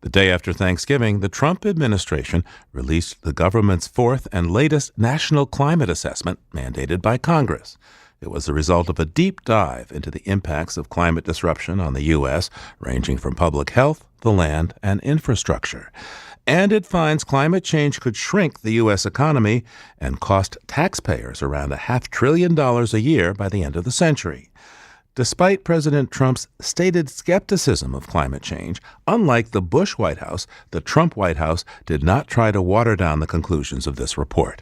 The day after Thanksgiving, the Trump administration released the government's fourth and latest national climate assessment mandated by Congress. It was the result of a deep dive into the impacts of climate disruption on the U.S., ranging from public health, the land, and infrastructure. And it finds climate change could shrink the U.S. economy and cost taxpayers around $500 billion a year by the end of the century. Despite President Trump's stated skepticism of climate change, unlike the Bush White House, the Trump White House did not try to water down the conclusions of this report.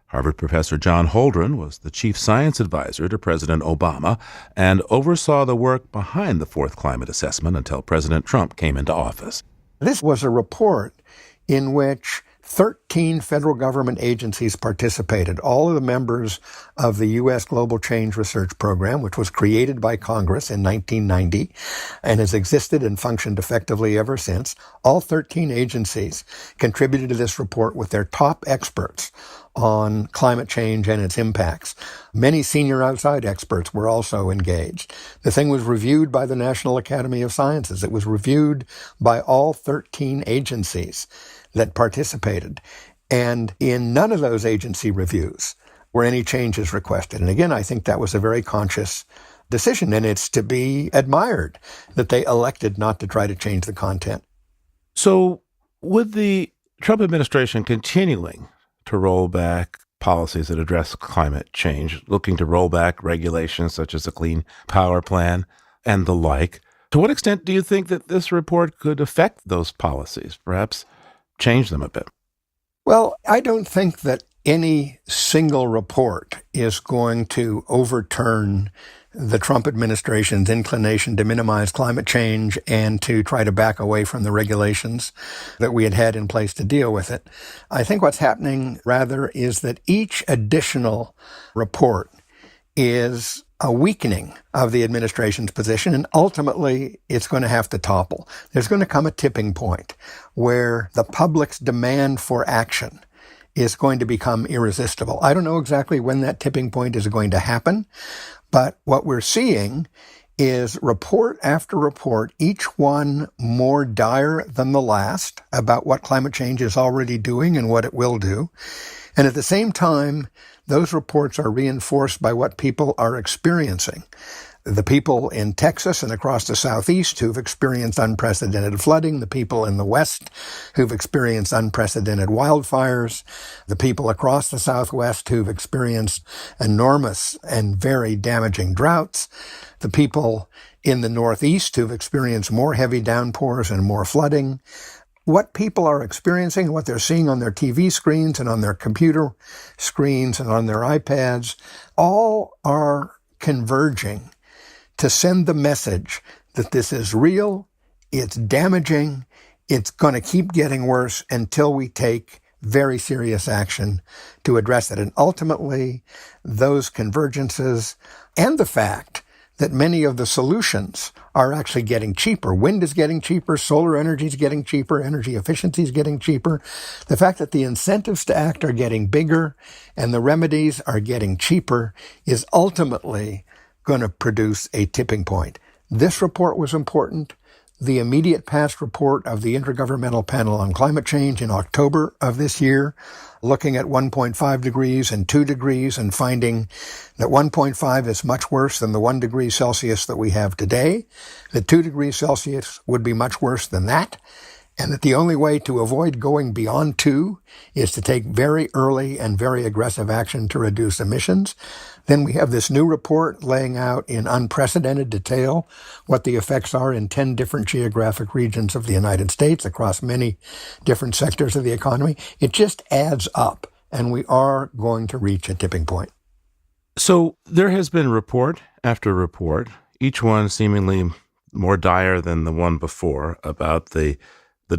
Harvard professor John Holdren was the chief science advisor to President Obama and oversaw the work behind the fourth climate assessment until President Trump came into office. This was a report in which 13 federal government agencies participated, all of the members of the U.S. Global Change Research Program, which was created by Congress in 1990 and has existed and functioned effectively ever since. All 13 agencies contributed to this report with their top experts on climate change and its impacts. Many senior outside experts were also engaged. The thing was reviewed by the National Academy of Sciences. It was reviewed by all 13 agencies that participated. And in none of those agency reviews were any changes requested. And again, I think that was a very conscious decision, and it's to be admired that they elected not to try to change the content. So with the Trump administration continuing to roll back policies that address climate change, looking to roll back regulations such as the Clean Power Plan and the like, to what extent do you think that this report could affect those policies, perhaps change them a bit? Well, I don't think that any single report is going to overturn the Trump administration's inclination to minimize climate change and to try to back away from the regulations that we had in place to deal with it. I think what's happening, rather, is that each additional report is a weakening of the administration's position, and ultimately it's going to have to topple. There's going to come a tipping point where the public's demand for action is going to become irresistible. I don't know exactly when that tipping point is going to happen, but what we're seeing is report after report, each one more dire than the last about what climate change is already doing and what it will do. And at the same time, those reports are reinforced by what people are experiencing. The people in Texas and across the Southeast who've experienced unprecedented flooding, the people in the West who've experienced unprecedented wildfires, the people across the Southwest who've experienced enormous and very damaging droughts, the people in the Northeast who've experienced more heavy downpours and more flooding. What people are experiencing, what they're seeing on their TV screens and on their computer screens and on their iPads, all are converging to send the message that this is real, it's damaging, it's going to keep getting worse until we take very serious action to address it. And ultimately, those convergences and the fact that many of the solutions are actually getting cheaper. Wind is getting cheaper, solar energy is getting cheaper, energy efficiency is getting cheaper. The fact that the incentives to act are getting bigger and the remedies are getting cheaper is ultimately going to produce a tipping point. This report was important. The immediate past report of the Intergovernmental Panel on Climate Change in October of this year, looking at 1.5 degrees and 2 degrees and finding that 1.5 is much worse than the 1 degree Celsius that we have today, that 2 degrees Celsius would be much worse than that, and that the only way to avoid going beyond 2 is to take very early and very aggressive action to reduce emissions. Then we have this new report laying out in unprecedented detail what the effects are in 10 different geographic regions of the United States across many different sectors of the economy. It just adds up, and we are going to reach a tipping point. So there has been report after report, each one seemingly more dire than the one before, about the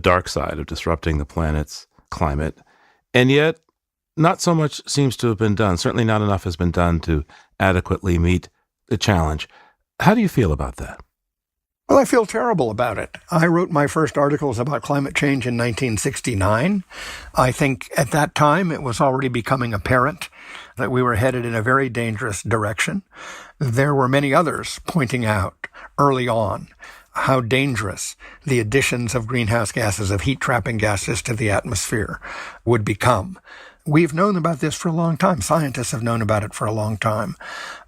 dark side of disrupting the planet's climate. And yet, not so much seems to have been done. Certainly not enough has been done to adequately meet the challenge. How do you feel about that? Well, I feel terrible about it. I wrote my first articles about climate change in 1969. I think at that time it was already becoming apparent that we were headed in a very dangerous direction. There were many others pointing out early on how dangerous the additions of greenhouse gases, of heat-trapping gases to the atmosphere would become. We've known about this for a long time. Scientists have known about it for a long time.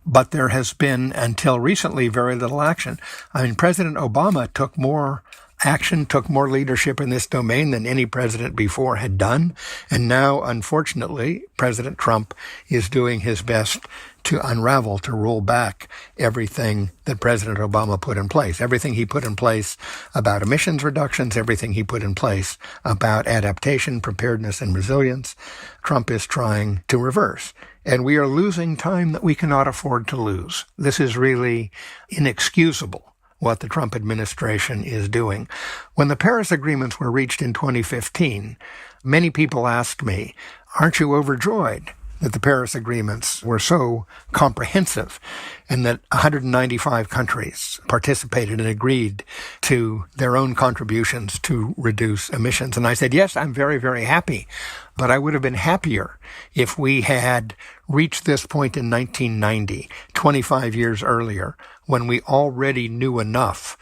But there has been, until recently, very little action. I mean, President Obama took more action, took more leadership in this domain than any president before had done. And now, unfortunately, President Trump is doing his best to unravel, to roll back everything that President Obama put in place. Everything he put in place about emissions reductions, everything he put in place about adaptation, preparedness, and resilience, Trump is trying to reverse. And we are losing time that we cannot afford to lose. This is really inexcusable, what the Trump administration is doing. When the Paris agreements were reached in 2015, many people asked me, aren't you overjoyed that the Paris agreements were so comprehensive and that 195 countries participated and agreed to their own contributions to reduce emissions? And I said, yes, I'm very, very happy. But I would have been happier if we had reached this point in 1990, 25 years earlier, when we already knew enough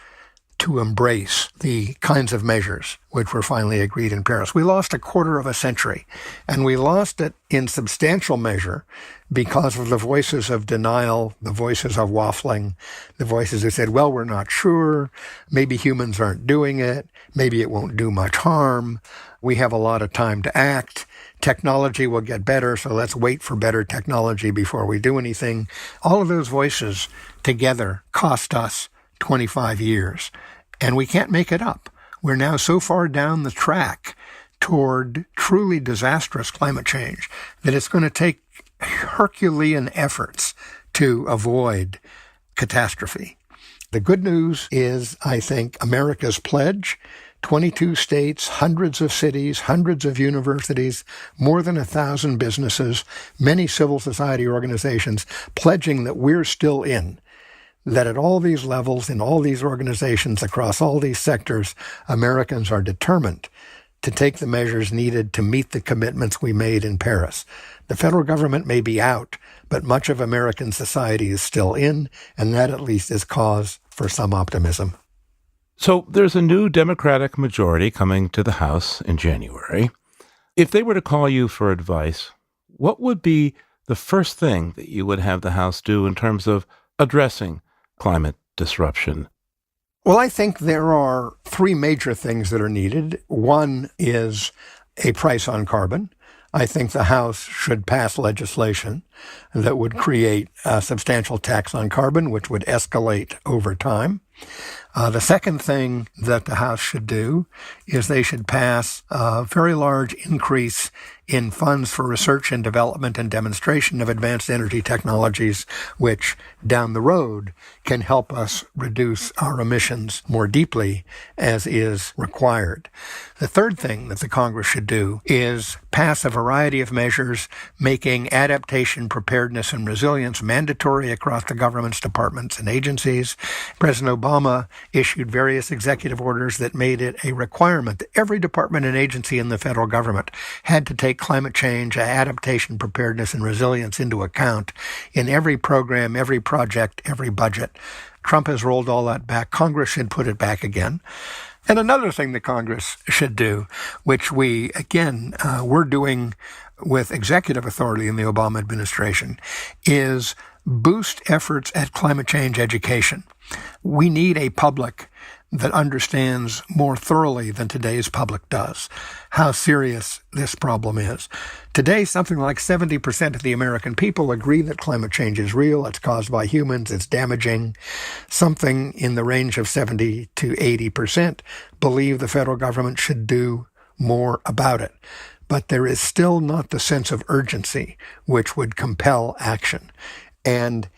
to embrace the kinds of measures which were finally agreed in Paris. We lost a quarter of a century, and we lost it in substantial measure because of the voices of denial, the voices of waffling, the voices who said, well, we're not sure, maybe humans aren't doing it, maybe it won't do much harm, we have a lot of time to act, technology will get better, so let's wait for better technology before we do anything. All of those voices together cost us 25 years, and we can't make it up. We're now so far down the track toward truly disastrous climate change that it's going to take Herculean efforts to avoid catastrophe. The good news is, I think, America's pledge, 22 states, hundreds of cities, hundreds of universities, more than 1,000 businesses, many civil society organizations pledging that we're still in, that at all these levels, in all these organizations, across all these sectors, Americans are determined to take the measures needed to meet the commitments we made in Paris. The federal government may be out, but much of American society is still in, and that at least is cause for some optimism. So there's a new Democratic majority coming to the House in January. If they were to call you for advice, what would be the first thing that you would have the House do in terms of addressing climate disruption? Well, I think there are three major things that are needed. One is a price on carbon. I think the House should pass legislation that would create a substantial tax on carbon, which would escalate over time. The second thing that the House should do is they should pass a very large increase in funds for research and development and demonstration of advanced energy technologies, which down the road can help us reduce our emissions more deeply as is required. The third thing that the Congress should do is pass a variety of measures making adaptation, preparedness, and resilience mandatory across the government's departments and agencies. President Obama issued various executive orders that made it a requirement that every department and agency in the federal government had to take climate change, adaptation, preparedness, and resilience into account in every program, every project, every budget. Trump has rolled all that back. Congress should put it back again. And another thing that Congress should do, which we, again, we're doing with executive authority in the Obama administration, is boost efforts at climate change education. We need a public that understands more thoroughly than today's public does how serious this problem is. Today, something like 70% of the American people agree that climate change is real, it's caused by humans, it's damaging. Something in the range of 70 to 80% believe the federal government should do more about it. But there is still not the sense of urgency which would compel action. And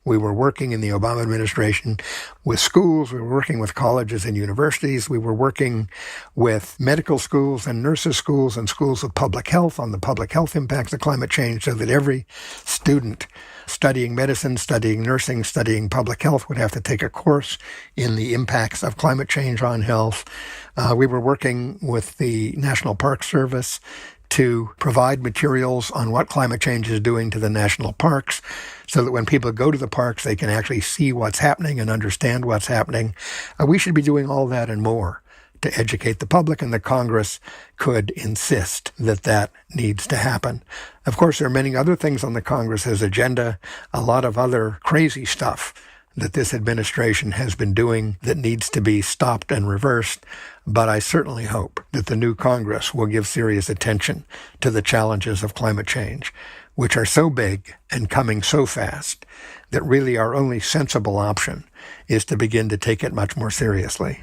we were working in the Obama administration with schools, we were working with colleges and universities, we were working with medical schools and nurses' schools and schools of public health on the public health impacts of climate change so that every student studying medicine, studying nursing, studying public health would have to take a course in the impacts of climate change on health. We were working with the National Park Service to provide materials on what climate change is doing to the national parks so that when people go to the parks, they can actually see what's happening and understand what's happening. We should be doing all that and more to educate the public, and the Congress could insist that that needs to happen. Of course, there are many other things on the Congress's agenda, a lot of other crazy stuff that this administration has been doing that needs to be stopped and reversed. But I certainly hope that the new Congress will give serious attention to the challenges of climate change, which are so big and coming so fast that really our only sensible option is to begin to take it much more seriously.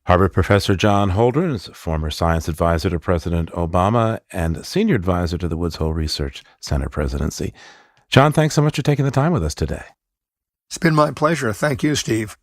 Harvard professor John Holdren is former science advisor to President Obama and senior advisor to the Woods Hole Research Center presidency. John, thanks so much for taking the time with us today. It's been my pleasure. Thank you, Steve.